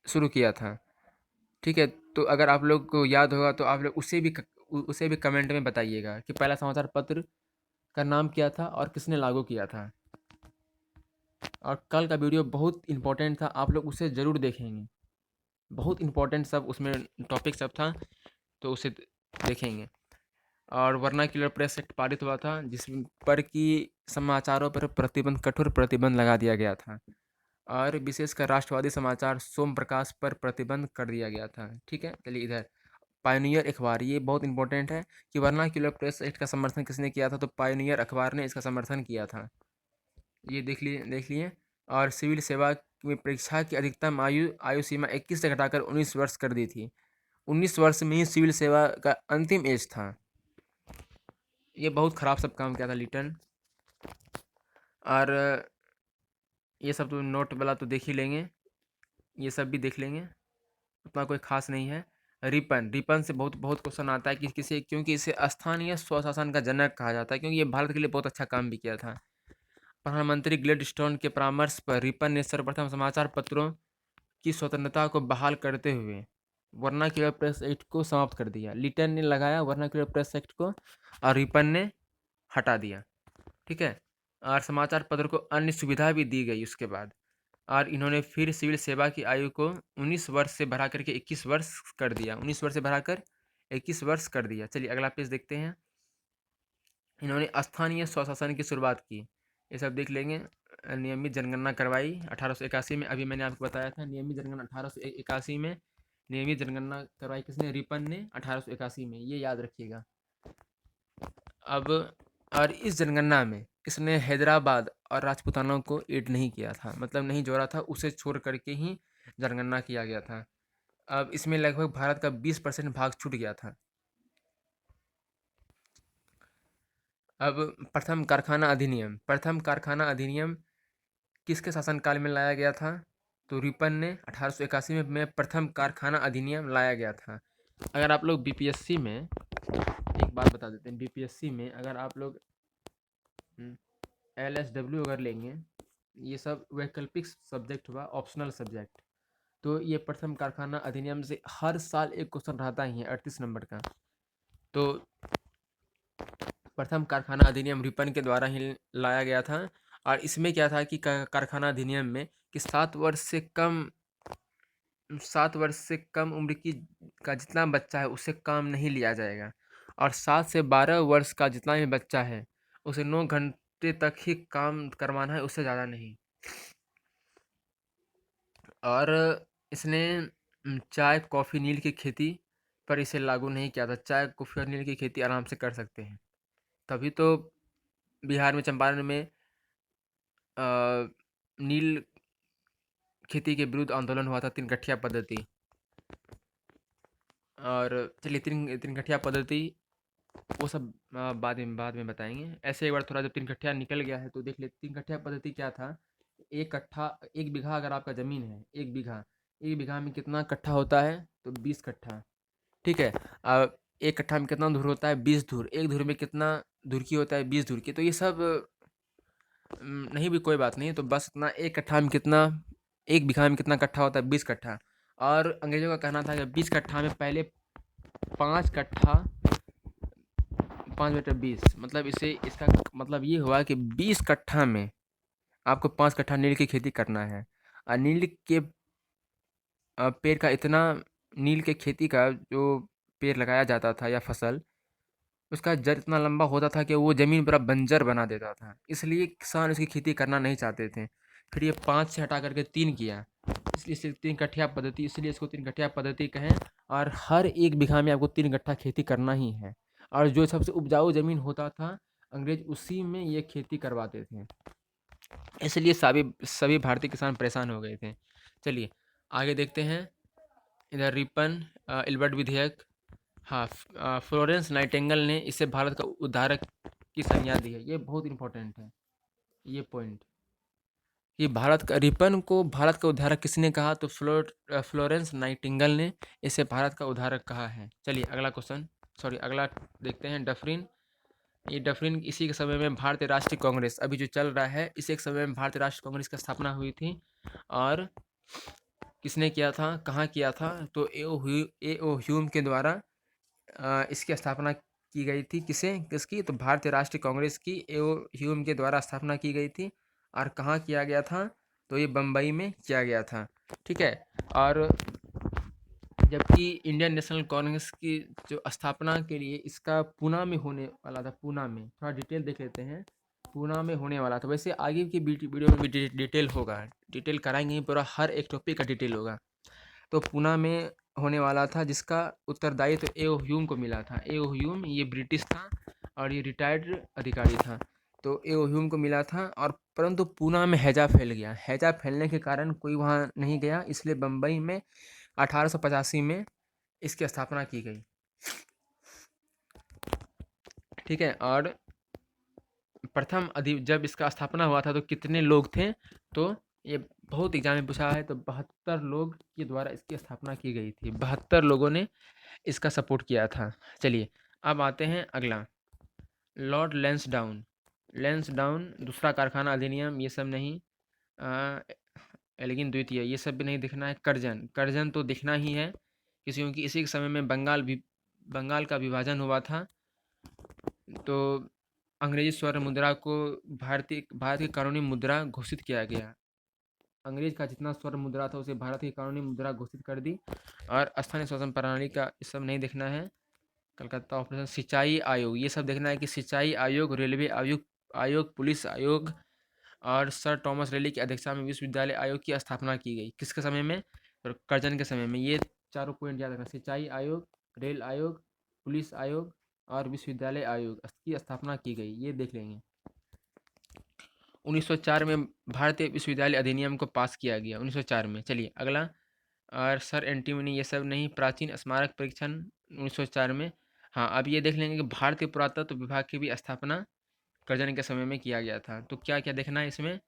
शुरू किया था। ठीक है, तो अगर आप लोग को याद होगा तो आप लोग उसे भी कमेंट में बताइएगा कि पहला समाचार पत्र का नाम क्या था और किसने लागू किया था। और कल का वीडियो बहुत इंपॉर्टेंट था, आप लोग उसे ज़रूर देखेंगे। बहुत इंपॉर्टेंट सब उसमें टॉपिक सब था, तो उसे देखेंगे। और वर्नाक्यूलर प्रेस एक्ट पारित हुआ था, जिस पर कि समाचारों पर प्रतिबंध, कठोर प्रतिबंध लगा दिया गया था। और विशेषकर राष्ट्रवादी समाचार सोम प्रकाश पर प्रतिबंध कर दिया गया था। ठीक है, चलिए इधर पायोनियर अखबार, ये बहुत इंपॉर्टेंट है कि वर्नाक्यूलर प्रेस एक्ट का समर्थन किसने किया था, तो पायोनियर अखबार ने इसका समर्थन किया था। ये देख लिए। और सिविल सेवा में परीक्षा की अधिकतम आयु सीमा 21 से घटाकर 19 वर्ष कर दी थी। 19 वर्ष में ही सिविल सेवा का अंतिम एज था। ये बहुत ख़राब सब काम किया था लिटन। और ये सब तो नोट वाला तो देख ही लेंगे, ये सब भी देख लेंगे, उतना कोई खास नहीं है। रिपन से बहुत बहुत क्वेश्चन आता है कि किसी, क्योंकि इसे स्थानीय स्वशासन का जनक कहा जाता है, क्योंकि ये भारत के लिए बहुत अच्छा काम भी किया था। प्रधानमंत्री ग्लेडस्टोन के परामर्श पर रिपन ने सर्वप्रथम समाचार पत्रों की स्वतंत्रता को बहाल करते हुए वर्नाक्यूलर प्रेस एक्ट को समाप्त कर दिया। लिटन ने लगाया वर्नाक्यूलर प्रेस एक्ट को और रिपन ने हटा दिया। ठीक है। और समाचार पत्र को अन्य सुविधा भी दी गई उसके बाद। और इन्होंने फिर सिविल सेवा की आयु को 19 वर्ष से बढ़ा करके 21 वर्ष कर दिया। 19 वर्ष से बढ़ाकर 21 वर्ष कर दिया। चलिए अगला पेज देखते हैं। इन्होंने स्थानीय स्वशासन की शुरुआत की, ये सब देख लेंगे। नियमित जनगणना करवाई 1881 में, अभी मैंने आपको बताया था नियमित जनगणना 1881 में नियमित जनगणना करवाई किसने? रिपन ने 1881 में, ये याद रखिएगा। अब और इस जनगणना में इसने हैदराबाद और राजपूताना को ऐड नहीं किया था, मतलब नहीं जोड़ा था, उसे छोड़ करके ही जनगणना किया गया था। अब इसमें लगभग भारत का 20% भाग छूट गया था। अब प्रथम कारखाना अधिनियम किसके शासनकाल में लाया गया था? तो रिपन ने 1881 में प्रथम कारखाना अधिनियम लाया गया था। अगर आप लोग बीपीएससी में, एक बात बता देते हैं, बीपीएससी में अगर आप लोग एलएसडब्ल्यू अगर लेंगे, ये सब वैकल्पिक सब्जेक्ट हुआ, ऑप्शनल सब्जेक्ट, तो ये प्रथम कारखाना अधिनियम से हर साल एक क्वेश्चन रहता ही है 38 नंबर का। तो प्रथम कारखाना अधिनियम रिपन के द्वारा ही लाया गया था। और इसमें क्या था कि कारखाना अधिनियम में कि 7 वर्ष से कम उम्र की का जितना बच्चा है उससे काम नहीं लिया जाएगा, और 7 से 12 वर्ष का जितना भी बच्चा है उसे 9 घंटे तक ही काम करवाना है, उससे ज़्यादा नहीं। और इसने चाय कॉफ़ी नील की खेती पर इसे लागू नहीं किया था। चाय कॉफ़ी और नील की खेती आराम से कर सकते हैं। तभी तो बिहार में चंपारण में नील खेती के विरुद्ध आंदोलन हुआ था, तीन गठिया पद्धति। और चलिए तीन गठिया पद्धति वो सब बाद में बताएंगे। ऐसे एक बार थोड़ा जब तीन गठिया निकल गया है तो देख ले, तीन गठिया पद्धति क्या था। एक बीघा अगर आपका ज़मीन है, एक बीघा में कितना कट्ठा होता है? तो 20 कट्ठा। ठीक है। अब एक कट्ठा में कितना धूर होता है? 20 धूर। एक धूर में कितना धूर की होता है? 20 धूर की। तो ये सब नहीं भी कोई बात नहीं, तो बस इतना एक कट्ठा में कितना, एक बीघा में कितना कट्ठा होता है? 20 कट्ठा। और अंग्रेजों का कहना था कि 20 कट्ठा में पहले 5 कट्ठा, 5/20, मतलब इसका मतलब ये हुआ कि 20 कट्ठा में आपको 5 कट्ठा नील की खेती करना है। और पेड़ का इतना, नील के खेती का जो पेड़ लगाया जाता था या फसल, उसका जड़ इतना लंबा होता था कि वो ज़मीन पूरा बंजर बना देता था, इसलिए किसान इसकी खेती करना नहीं चाहते थे। फिर ये 5 से हटा करके 3 किया, इसलिए इसे तीन गठिया पद्धति, इसलिए इसको तीन गठिया पद्धति कहें। और हर एक बीघा में आपको 3 गट्ठा खेती करना ही है। और जो सबसे उपजाऊ ज़मीन होता था, अंग्रेज उसी में ये खेती करवाते थे, इसलिए सभी सभी भारतीय किसान परेशान हो गए थे। चलिए आगे देखते हैं। इधर रिपन इल्बर्ट विधेयक, हाँ, फ्लोरेंस नाइटिंगेल ने इसे भारत का उद्धारक की संज्ञा दी है। ये बहुत इंपॉर्टेंट है, ये पॉइंट, कि भारत का, रिपन को भारत का उद्धारक किसने कहा? तो फ्लोरेंस नाइटिंगेल ने इसे भारत का उद्धारक कहा है। चलिए अगला क्वेश्चन, सॉरी अगला देखते हैं। डफरिन, ये डफरिन इसी के समय में भारतीय राष्ट्रीय कांग्रेस अभी जो चल रहा है, इसी एक समय में भारतीय राष्ट्रीय कांग्रेस की स्थापना हुई थी। और किसने किया था, कहाँ किया था? तो ए ओ ह्यूम के द्वारा इसकी स्थापना की गई थी। किसकी? तो भारतीय राष्ट्रीय कांग्रेस की एओ ह्यूम के द्वारा स्थापना की गई थी। और कहाँ किया गया था? तो ये बम्बई में किया गया था। ठीक है। और जबकि इंडियन नेशनल कांग्रेस की जो स्थापना के लिए इसका पूना में होने वाला था, पूना में, थोड़ा डिटेल देख लेते हैं। पूना में होने वाला था, वैसे आगे की वीडियो में भी डिटेल होगा, डिटेल कराएंगे, पूरा हर एक टॉपिक का डिटेल होगा। तो पूना में होने वाला था, जिसका उत्तरदायित्व एओ ह्यूम को मिला था। एओ ह्यूम ये ब्रिटिश था और ये रिटायर्ड अधिकारी था, तो एओ ह्यूम को मिला था। और परंतु पूना में हैजा फैल गया, हैजा फैलने के कारण कोई वहाँ नहीं गया, इसलिए बम्बई में 1885 में इसकी स्थापना की गई। ठीक है। और जब इसका स्थापना हुआ था तो कितने लोग थे? तो ये बहुत एग्जाम में पूछा है, तो 72 लोग के द्वारा इसकी स्थापना की गई थी। 72 लोगों ने इसका सपोर्ट किया था। चलिए अब आते हैं अगला, लॉर्ड लेंसडाउन दूसरा कारखाना अधिनियम, ये सब नहीं। लेकिन द्वितीय, ये सब भी नहीं दिखना है। करजन तो दिखना ही है, क्योंकि इसी के समय में बंगाल का विभाजन हुआ था। तो अंग्रेजी स्वर्ण मुद्रा को भारत की कानूनी मुद्रा घोषित किया गया। अंग्रेज का जितना स्वर्ण मुद्रा था उसे भारत की कानूनी मुद्रा घोषित कर दी। और स्थानीय शासन प्रणाली का ये सब नहीं देखना है। कलकत्ता ऑपरेशन, सिंचाई आयोग, ये सब देखना है कि सिंचाई आयोग, रेलवे आयोग, पुलिस आयोग, और सर टॉमस रेली की अध्यक्षता में विश्वविद्यालय आयोग की स्थापना की गई। किसके समय में? तो करजन के समय में। ये चारों पॉइंट याद रखना। सिंचाई आयोग, रेल आयोग, पुलिस आयोग और विश्वविद्यालय आयोग की स्थापना की गई, ये देख लेंगे। 1904 में भारतीय विश्वविद्यालय अधिनियम को पास किया गया 1904 में। चलिए अगला, और सर एंटीमनी ये सब नहीं, प्राचीन स्मारक परीक्षण 1904 में। हाँ, अब ये देख लेंगे कि भारतीय पुरातत्व विभाग की भी स्थापना कर्जन के समय में किया गया था। तो क्या क्या देखना है इसमें,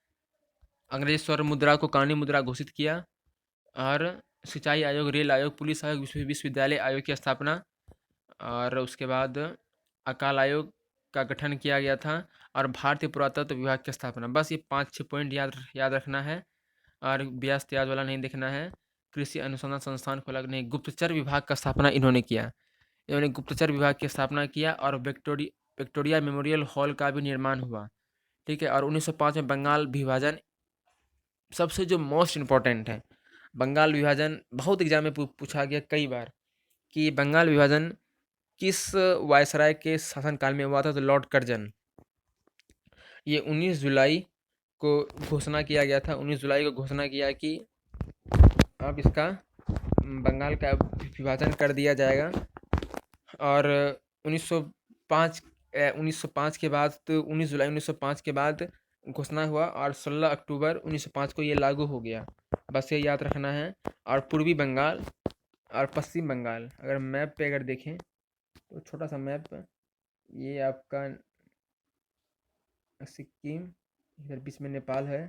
अंग्रेज स्वर्ण मुद्रा को कानूनी मुद्रा घोषित किया, और सिंचाई आयोग, रेल आयोग, पुलिस आयोग, विश्वविद्यालय आयोग की स्थापना, और उसके बाद अकाल आयोग का गठन किया गया था, और भारतीय पुरातत्व विभाग की स्थापना। बस ये 5-6 पॉइंट याद याद रखना है, और ब्याज त्याज वाला नहीं देखना है। कृषि अनुसंधान संस्थान खोला नहीं, गुप्तचर विभाग का स्थापना इन्होंने किया। इन्होंने गुप्तचर विभाग की स्थापना किया, और विक्टोरिया मेमोरियल हॉल का भी निर्माण हुआ। ठीक है, और 1905 में बंगाल विभाजन, सबसे जो मोस्ट इम्पोर्टेंट है, बंगाल विभाजन बहुत एग्जाम में पूछा गया कई बार कि बंगाल विभाजन किस वायसराय के शासनकाल में हुआ था, तो लॉर्ड कर्जन। ये 19 जुलाई को घोषणा किया गया था, 19 जुलाई को घोषणा किया कि अब इसका बंगाल का विभाजन कर दिया जाएगा। और 1905 1905 के बाद, तो 19 जुलाई 1905 के बाद घोषणा हुआ, और 16 अक्टूबर 1905 को ये लागू हो गया। बस ये याद रखना है। और पूर्वी बंगाल और पश्चिम बंगाल, अगर मैप पे अगर देखें तो छोटा सा मैप, ये आपका सिक्किम, इधर बीच में नेपाल है,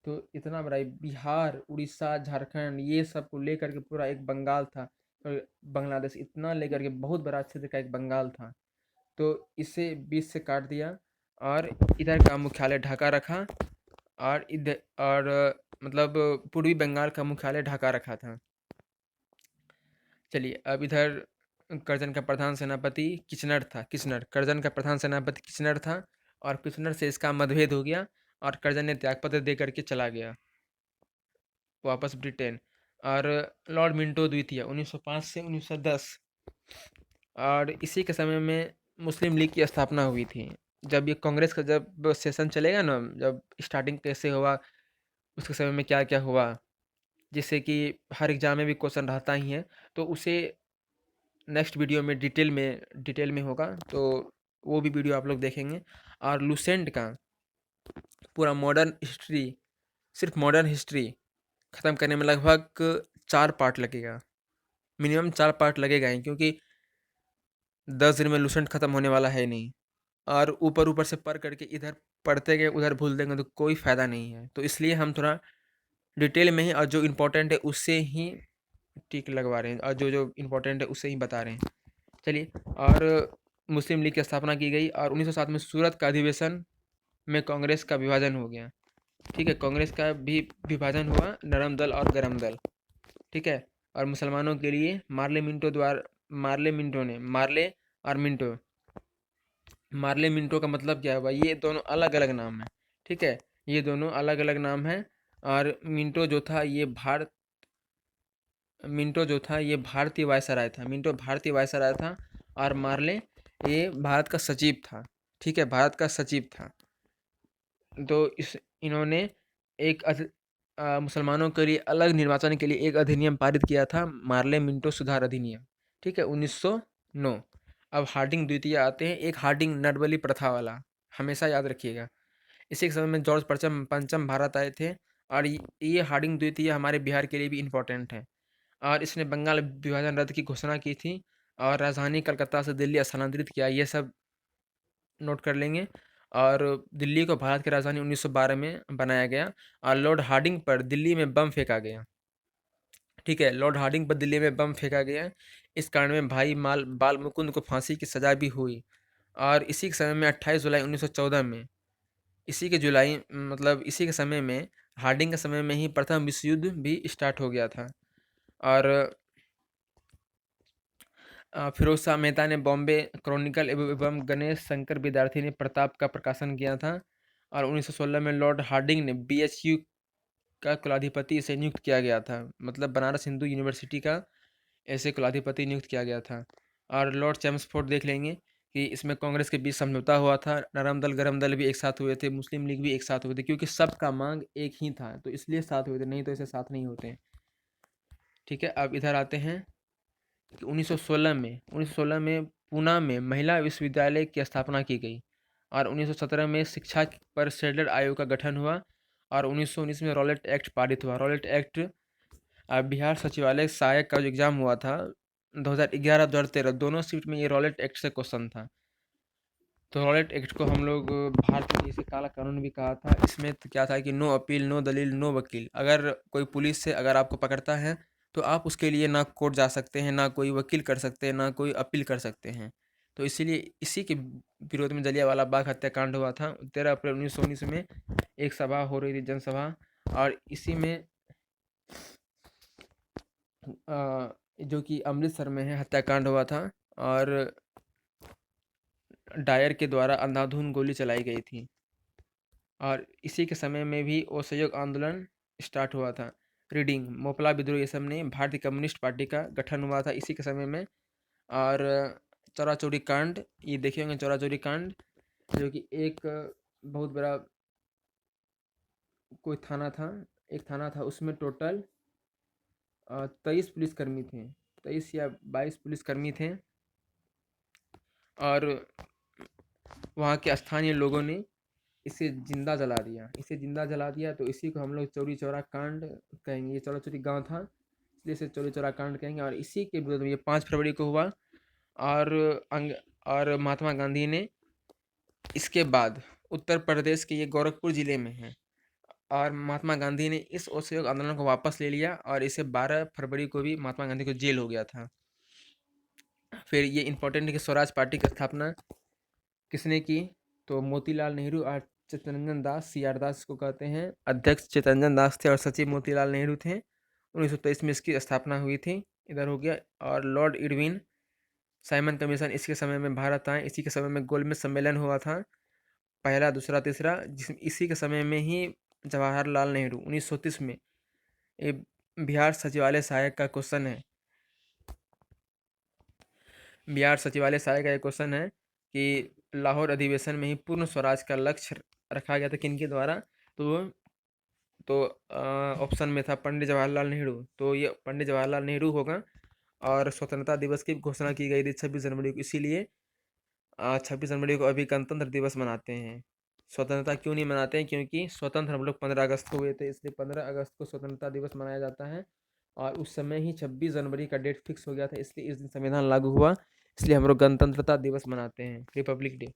तो इतना बड़ा बिहार, उड़ीसा, झारखंड, ये सब को लेकर के पूरा एक बंगाल था। और बांग्लादेश, इतना लेकर के बहुत बड़ा क्षेत्र का एक बंगाल था। तो इसे बीच से काट दिया, और इधर का मुख्यालय ढाका रखा, और इधर, और मतलब पूर्वी बंगाल का मुख्यालय ढाका रखा था। चलिए अब इधर कर्जन का प्रधान सेनापति किचनर था, किचनर, कर्जन का प्रधान सेनापति किचनर था, और किचनर से इसका मतभेद हो गया, और कर्जन ने त्यागपत्र दे करके चला गया वापस ब्रिटेन। और लॉर्ड मिंटो द्वितीय 1905 से 1910, और इसी के समय में मुस्लिम लीग की स्थापना हुई थी। जब ये कांग्रेस का जब सेशन चलेगा ना, जब स्टार्टिंग कैसे हुआ, उसके समय में क्या क्या हुआ, जिससे कि हर एग्जाम में भी क्वेश्चन रहता ही है, तो उसे नेक्स्ट वीडियो में डिटेल में होगा, तो वो भी वीडियो आप लोग देखेंगे। और लुसेंट का पूरा मॉडर्न हिस्ट्री, सिर्फ मॉडर्न हिस्ट्री ख़त्म करने में लगभग 4 पार्ट लगेगा, मिनिमम 4 पार्ट लगेगा ही, क्योंकि 10 दिन में लुसेंट ख़त्म होने वाला है नहीं। और ऊपर ऊपर से पढ़ करके इधर पढ़ते गए उधर भूल देंगे तो कोई फ़ायदा नहीं है। तो इसलिए हम थोड़ा डिटेल में ही, और जो इम्पोर्टेंट है उससे ही टिक लगवा रहे हैं, और जो जो इम्पोर्टेंट है उससे ही बता रहे हैं। चलिए, और मुस्लिम लीग की स्थापना की गई, और 1907 में सूरत का अधिवेशन में कांग्रेस का विभाजन हो गया। ठीक है, कांग्रेस का भी विभाजन हुआ, नरम दल और गरम दल। ठीक है, और मुसलमानों के लिए मार्ले और मिंटो, मार्ले मिंटो का मतलब क्या हुआ, ये दोनों अलग अलग नाम है। ठीक है, ये दोनों अलग अलग नाम है। और मिंटो जो था ये भारतीय वायसराय था, मिंटो भारतीय वायसराय था, और मार्ले ये भारत का सचिव था। ठीक है, भारत का सचिव था। तो इन्होंने एक मुसलमानों के लिए अलग निर्वाचन के लिए एक अधिनियम पारित किया था, मार्ले मिंटो सुधार अधिनियम। ठीक है, 1909। अब हार्डिंग द्वितीय आते हैं, एक हार्डिंग नडबली प्रथा वाला, हमेशा याद रखिएगा। इसी के समय में जॉर्ज पंचम पंचम भारत आए थे, और ये हार्डिंग द्वितीय हमारे बिहार के लिए भी इम्पोर्टेंट है। और इसने बंगाल विभाजन रद्द की घोषणा की थी, और राजधानी कलकत्ता से दिल्ली स्थानांतरित किया, ये सब नोट कर लेंगे। और दिल्ली को भारत की राजधानी 1912 में बनाया गया, और लॉर्ड हार्डिंग पर दिल्ली में बम फेंका गया। ठीक है, लॉर्ड हार्डिंग पर दिल्ली में बम फेंका गया, इस कारण में भाई बाल मुकुंद को फांसी की सजा भी हुई। और इसी के समय में 28 जुलाई 1914 में, इसी के समय में, हार्डिंग के समय में ही प्रथम विश्व युद्ध भी स्टार्ट हो गया था। और फिरोज शाह मेहता ने बॉम्बे क्रॉनिकल एवं गणेश शंकर विद्यार्थी ने प्रताप का प्रकाशन किया था। और 1916 में लॉर्ड हार्डिंग ने बीएचयू का कुलाधिपति इसे नियुक्त किया गया था, मतलब बनारस हिंदू यूनिवर्सिटी का ऐसे कुलाधिपति नियुक्त किया गया था। और लॉर्ड चैम्सफोर्ड देख लेंगे कि इसमें कांग्रेस के बीच समझौता हुआ था, नरम दल गरम दल भी एक साथ हुए थे, मुस्लिम लीग भी एक साथ हुए थे, क्योंकि सबका मांग एक ही था, तो इसलिए साथ हुए थे, नहीं तो ऐसे साथ नहीं होते हैं। ठीक है, अब इधर आते हैं कि 1916 में पूना में महिला विश्वविद्यालय की स्थापना की गई, और 1917 में शिक्षा पर शेड्यूल्ड आयोग का गठन हुआ, और 1919 में रॉलेट एक्ट पारित हुआ। रॉलेट एक्ट बिहार सचिवालय सहायक का जो एग्जाम हुआ था 2011-2013 दोनों सीट में ये रॉलेट एक्ट से क्वेश्चन था। तो रॉलेट एक्ट को हम लोग भारत में इसे काला कानून भी कहा था। इसमें तो क्या था कि नो अपील, नो दलील, नो वकील। अगर कोई पुलिस से अगर आपको पकड़ता है तो आप उसके लिए ना कोर्ट जा सकते हैं, ना कोई वकील कर सकते हैं, ना कोई अपील कर सकते हैं। तो इसीलिए इसी के विरोध में जलियांवाला बाग हत्याकांड हुआ था 13 अप्रैल 1919 में। एक सभा हो रही थी, जनसभा, और इसी में जो कि अमृतसर में है हत्याकांड हुआ था, और डायर के द्वारा अंधाधुंध गोली चलाई गई थी। और इसी के समय में भी असहयोग आंदोलन स्टार्ट हुआ था। रीडिंग, मोपला विद्रोह, ये सब ने भारतीय कम्युनिस्ट पार्टी का गठन हुआ था इसी के समय में। और चौरा चौरी कांड, ये देखे होंगे चौरा चौरी कांड, जो कि एक बहुत बड़ा कोई थाना था, एक थाना था, उसमें टोटल 23 पुलिसकर्मी थे, 23 या 22 पुलिसकर्मी थे, और वहाँ के स्थानीय लोगों ने इसे जिंदा जला दिया। तो इसी को हम लोग चौरी चौरा कांड कहेंगे। ये चौरा चौरी गाँव था, इसलिए इसे चौरी चौरा कांड कहेंगे। और इसी के विरोध में ये 5 फरवरी को हुआ, और अंग और महात्मा गांधी ने इसके बाद, उत्तर प्रदेश के ये गोरखपुर ज़िले में है, और महात्मा गांधी ने इस असहयोग आंदोलन को वापस ले लिया, और इसे 12 फरवरी को भी महात्मा गांधी को जेल हो गया था। फिर ये इंपॉर्टेंट है कि स्वराज पार्टी की स्थापना किसने की, तो मोतीलाल नेहरू और चित्तरंजन दास, CR दास को कहते हैं। अध्यक्ष चित्तरंजन दास थे और सचिव मोतीलाल नेहरू थे। 1923 में इसकी स्थापना हुई थी, इधर हो गया। और लॉर्ड इरविन, साइमन कमीशन, इसके समय में भारत आए। इसी के समय में गोलमेज सम्मेलन हुआ था, पहला, दूसरा, तीसरा, जिस इसी के समय में ही जवाहरलाल नेहरू 1930 में, ये बिहार सचिवालय सहायक का क्वेश्चन है। बिहार सचिवालय सहायक का एक क्वेश्चन है कि लाहौर अधिवेशन में ही पूर्ण स्वराज का लक्ष्य रखा गया था किनके द्वारा, तो ऑप्शन में था पंडित जवाहरलाल नेहरू, तो ये पंडित जवाहरलाल नेहरू होगा। और स्वतंत्रता दिवस की घोषणा की गई थी 26 जनवरी को, इसीलिए 26 जनवरी को अभी गणतंत्र दिवस मनाते हैं। स्वतंत्रता क्यों नहीं मनाते हैं, क्योंकि स्वतंत्र हम लोग 15 अगस्त को हुए थे, इसलिए 15 अगस्त को स्वतंत्रता दिवस मनाया जाता है। और उस समय ही 26 जनवरी का डेट फिक्स हो गया था, इसलिए इस दिन संविधान लागू हुआ, इसलिए हम लोग गणतंत्रता दिवस मनाते हैं, रिपब्लिक डे।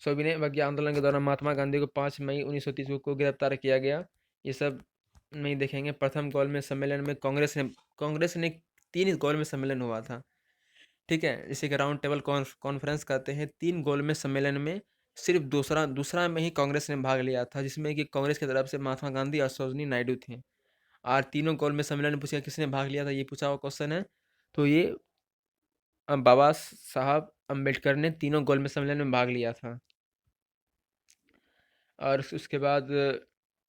सविनय अवज्ञा आंदोलन के दौरान महात्मा गांधी को 5 मई 1930 को गिरफ्तार किया गया। ये सब नहीं देखेंगे। प्रथम गोलमेज सम्मेलन में कांग्रेस ने 3 गोलमेज सम्मेलन हुआ था, ठीक है, इसे कि राउंड टेबल कॉन्फ्रेंस कहते हैं। 3 गोलमेज सम्मेलन में सिर्फ दूसरा दूसरा में ही कांग्रेस ने भाग लिया था, जिसमें कि कांग्रेस की तरफ से महात्मा गांधी और सरोजिनी नायडू थे। और तीनों गोलमेज सम्मेलन में पूछा किसने भाग लिया था, ये पूछा हुआ क्वेश्चन है। तो ये बाबा साहब अम्बेडकर ने तीनों गोलमेज सम्मेलन में भाग लिया था। और उसके बाद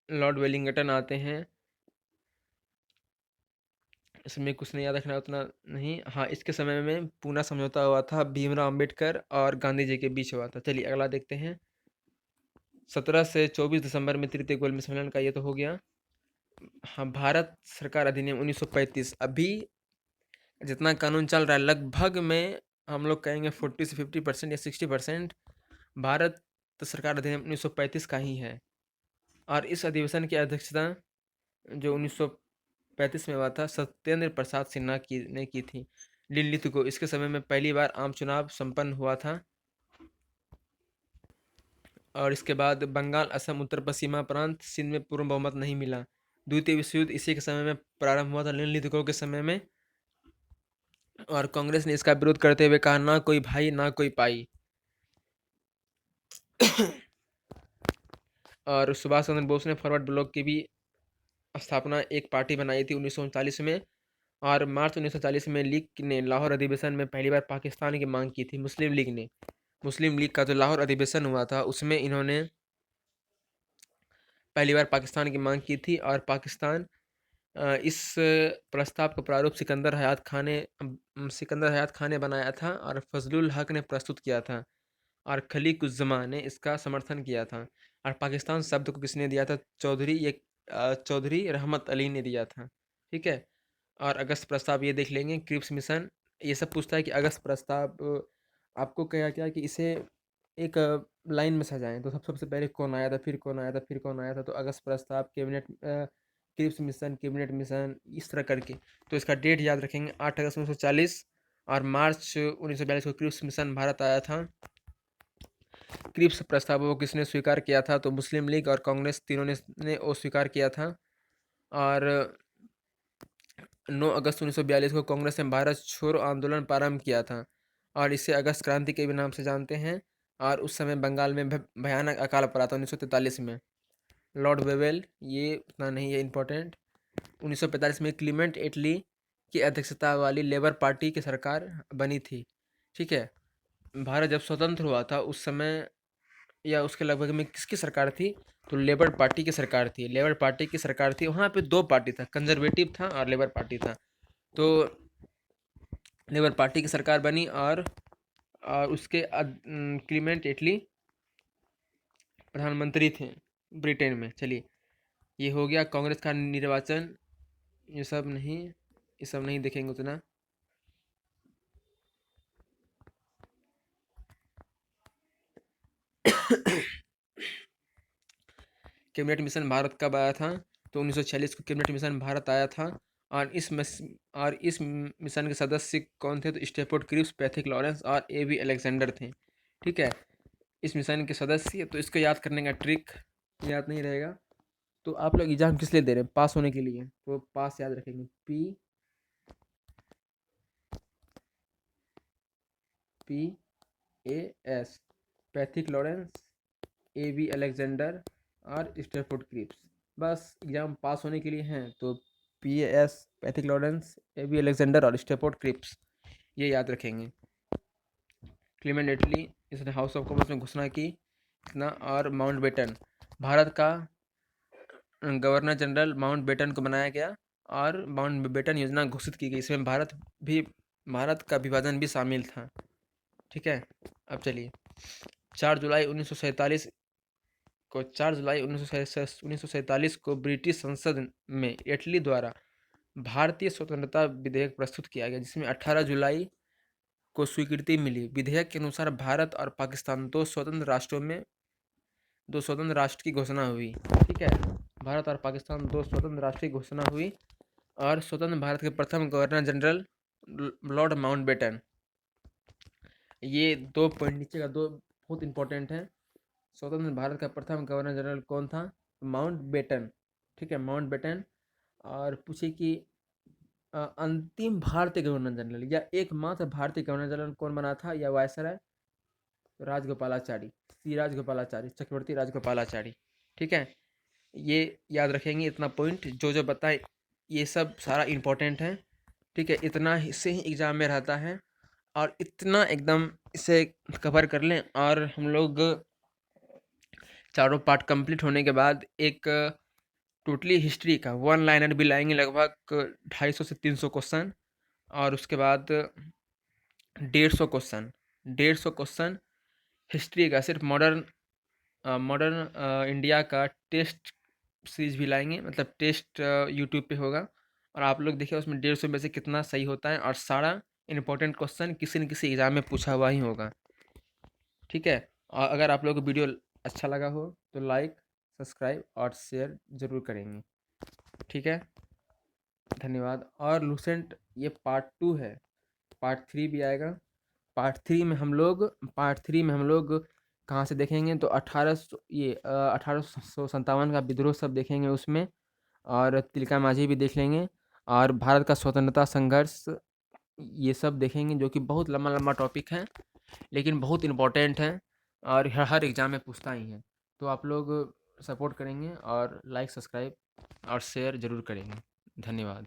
लॉर्ड वेलिंगटन आते हैं। इसमें कुछ नहीं याद रखना उतना नहीं। हाँ, इसके समय में पूना समझौता हुआ था, भीमराव अम्बेडकर और गांधी जी के बीच हुआ था। चलिए अगला देखते हैं। 17 से 24 दिसंबर में तृतीय गोलमेज सम्मेलन का, ये तो हो गया। हाँ, भारत सरकार अधिनियम 1935, अभी जितना कानून चल रहा है लगभग में हम लोग कहेंगे 40 से 50% या 60% भारत सरकार अधिनियम 1935 का ही है। और इस अधिवेशन की अध्यक्षता जो 1935 में हुआ था, सत्येंद्र प्रसाद सिन्हा ने की थी, दिल्ली को। इसके समय में पहली बार आम चुनाव संपन्न हुआ था। और इसके बाद बंगाल, असम, उत्तर पश्चिमा प्रांत, सिंध में पूर्ण बहुमत नहीं मिला। द्वितीय विश्व युद्ध इसी के समय में प्रारंभ हुआ था, निम्नलिखितों के समय में। और कांग्रेस ने इसका विरोध करते हुए कहा, ना कोई भाई ना कोई पाई। और सुभाष चंद्र बोस ने फॉरवर्ड ब्लॉक की भी स्थापना, एक पार्टी बनाई थी 1939 में। और मार्च 1940 में लीग ने लाहौर अधिवेशन में पहली बार पाकिस्तान की मांग की थी। मुस्लिम लीग का जो लाहौर अधिवेशन हुआ था, उसमें इन्होंने पहली बार पाकिस्तान की मांग की थी। और पाकिस्तान इस प्रस्ताव का प्रारूप सिकंदर हयात खान ने बनाया था और फजलुल हक ने प्रस्तुत किया था और खलीकुज्जमा ने इसका समर्थन किया था। और पाकिस्तान शब्द को किसने दिया था? चौधरी रहमत अली ने दिया था। ठीक है। और अगस्त प्रस्ताव ये देख लेंगे, क्रिप्स मिशन ये सब पूछता है कि अगस्त प्रस्ताव आपको क्या क्या कि इसे एक लाइन में सजाएं, तो सबसे पहले कौन आया था, फिर कौन आया था, फिर कौन आया था, तो अगस्त प्रस्ताव, क्रिप्स मिशन, कैबिनेट मिशन, इस तरह करके। तो इसका डेट याद रखेंगे, 8 अगस्त 1940 और मार्च 1942 को क्रिप्स मिशन भारत आया था। क्रिप्स प्रस्तावों को किसने स्वीकार किया था? तो मुस्लिम लीग और कांग्रेस तीनों ने वो स्वीकार किया था। और 9 अगस्त 1942 को कांग्रेस ने भारत छोड़ो आंदोलन प्रारंभ किया था और इसे अगस्त क्रांति के भी नाम से जानते हैं। और उस समय बंगाल में भयानक अकाल पड़ा था 1943 में। लॉर्ड वेवेल, ये उतना नहीं है इम्पोर्टेंट। 1945 में क्लीमेंट एटली की अध्यक्षता वाली लेबर पार्टी की सरकार बनी थी। ठीक है। भारत जब स्वतंत्र हुआ था उस समय या उसके लगभग में किसकी सरकार थी? तो लेबर पार्टी की सरकार थी। लेबर पार्टी की सरकार थी, वहाँ पे दो पार्टी था, कंजर्वेटिव था और लेबर पार्टी था। तो लेबर पार्टी की सरकार बनी और उसके क्लीमेंट एटली प्रधानमंत्री थे ब्रिटेन में। चलिए, ये हो गया कांग्रेस का निर्वाचन। ये सब नहीं देखेंगे उतना। कैबिनेट मिशन भारत कब आया था? तो 1946 को कैबिनेट मिशन भारत आया था। और इस मिशन के सदस्य कौन थे? तो स्टेफोर्ड क्रिप्स, पैथिक लॉरेंस और एवी अलेक्जेंडर थे। ठीक है। इस मिशन के सदस्य, तो इसको याद करने का ट्रिक याद नहीं रहेगा। तो आप लोग एग्जाम किस लिए दे रहे हैं? पास होने के लिए। तो पास याद रखेंगे, PAS, पैथिक लॉरेंस, एवी अलेक्जेंडर और स्टेफोर्ड क्रिप्स। बस एग्जाम पास होने के लिए हैं, तो PAS, पैथिक लॉरेंस, एवी अलेक्जेंडर और स्टेफोर्ड क्रिप्स, ये याद रखेंगे। क्लीमेंट एटली, इसने हाउस ऑफ कॉमन्स में घोषणा की इतना। और माउंटबेटन, भारत का गवर्नर जनरल माउंटबेटन को बनाया गया और माउंटबेटन योजना घोषित की गई। इसमें भारत का विभाजन भी शामिल था। ठीक है। अब चलिए, 4 जुलाई 1947 को ब्रिटिश संसद में एटली द्वारा भारतीय स्वतंत्रता विधेयक प्रस्तुत किया गया, जिसमें 18 जुलाई को स्वीकृति मिली। विधेयक के अनुसार भारत और पाकिस्तान दो स्वतंत्र राष्ट्र की घोषणा हुई। ठीक है। भारत और पाकिस्तान दो स्वतंत्र राष्ट्र की घोषणा हुई और स्वतंत्र भारत के प्रथम गवर्नर जनरल लॉर्ड माउंटबेटन। ये 2 पॉइंट नीचे का 2 बहुत इंपॉर्टेंट है। स्वतंत्र भारत का प्रथम गवर्नर जनरल कौन था? माउंटबेटन। ठीक है, माउंटबेटन। और पूछे कि अंतिम भारतीय गवर्नर जनरल या एकमात्र भारतीय गवर्नर जनरल कौन बना था या वायसराय? राजगोपालाचारी, सी राजगोपालाचारी, चक्रवर्ती राजगोपालाचारी। ठीक है। ये याद रखेंगे, इतना पॉइंट जो बताए ये सब सारा इम्पोर्टेंट है। ठीक है, इतना इससे ही एग्जाम में रहता है और इतना एकदम इसे कवर कर लें और हम लोग चारों पार्ट कंप्लीट होने के बाद एक टोटली हिस्ट्री का 1 लाइनर भी लाएंगे, लगभग 250 से 300 क्वेश्चन। और उसके बाद 150 क्वेश्चन हिस्ट्री का, सिर्फ मॉडर्न इंडिया का टेस्ट सीरीज भी लाएंगे, मतलब टेस्ट यूट्यूब पे होगा और आप लोग देखिए उसमें 150 में से कितना सही होता है और सारा इंपॉर्टेंट क्वेश्चन किसी न किसी एग्जाम में पूछा हुआ ही होगा। ठीक है। और अगर आप लोग को वीडियो अच्छा लगा हो तो लाइक, सब्सक्राइब और शेयर ज़रूर करेंगे। ठीक है, धन्यवाद। और लूसेंट ये पार्ट 2 है, पार्ट 3 भी आएगा। पार्ट थ्री में हम लोग कहाँ से देखेंगे? तो 1857 का विद्रोह सब देखेंगे उसमें, और तिलका मांझी भी देख लेंगे और भारत का स्वतंत्रता संघर्ष, ये सब देखेंगे, जो कि बहुत लंबा लंबा टॉपिक है लेकिन बहुत इम्पोर्टेंट है और हर एग्ज़ाम में पूछता ही है। तो आप लोग सपोर्ट करेंगे और लाइक, सब्सक्राइब और शेयर ज़रूर करेंगे। धन्यवाद।